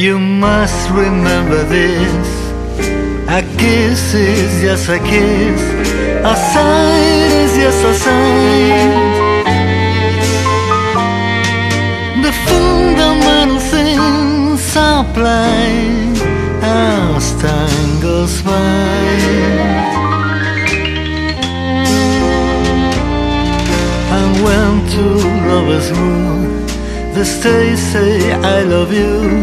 You must remember this. A kiss is just a kiss. A sign is just a sign. The fundamental things apply as time goes by. And when two lovers woo, they say I love you.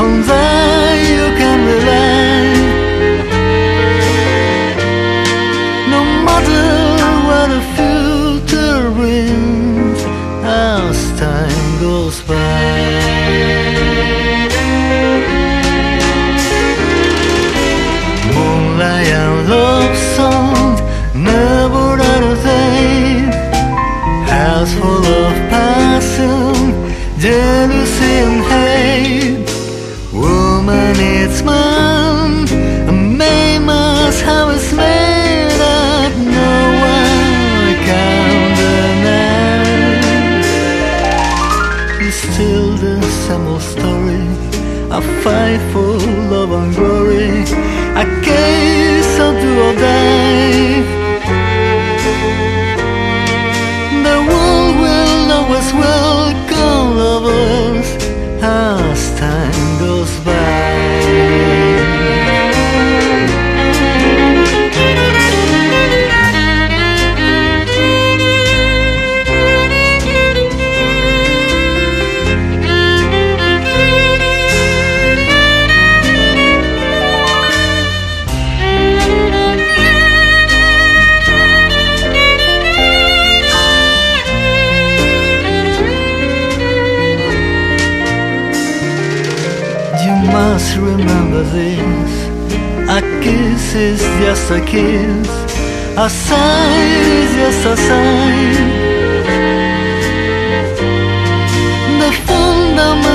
On that you can rely. No matter what the future brings as time goes by. Moonlight and love songs never out of date. House full of passion, jealousy and hate. Woman needs man, and man must have his made that no one can deny. It's still the same old story, a fight for love and glory, a case of do or die. The world will always welcome lovers as time goes by. Must remember this. A kiss is just a kiss. A sign is just a sign. The fundamental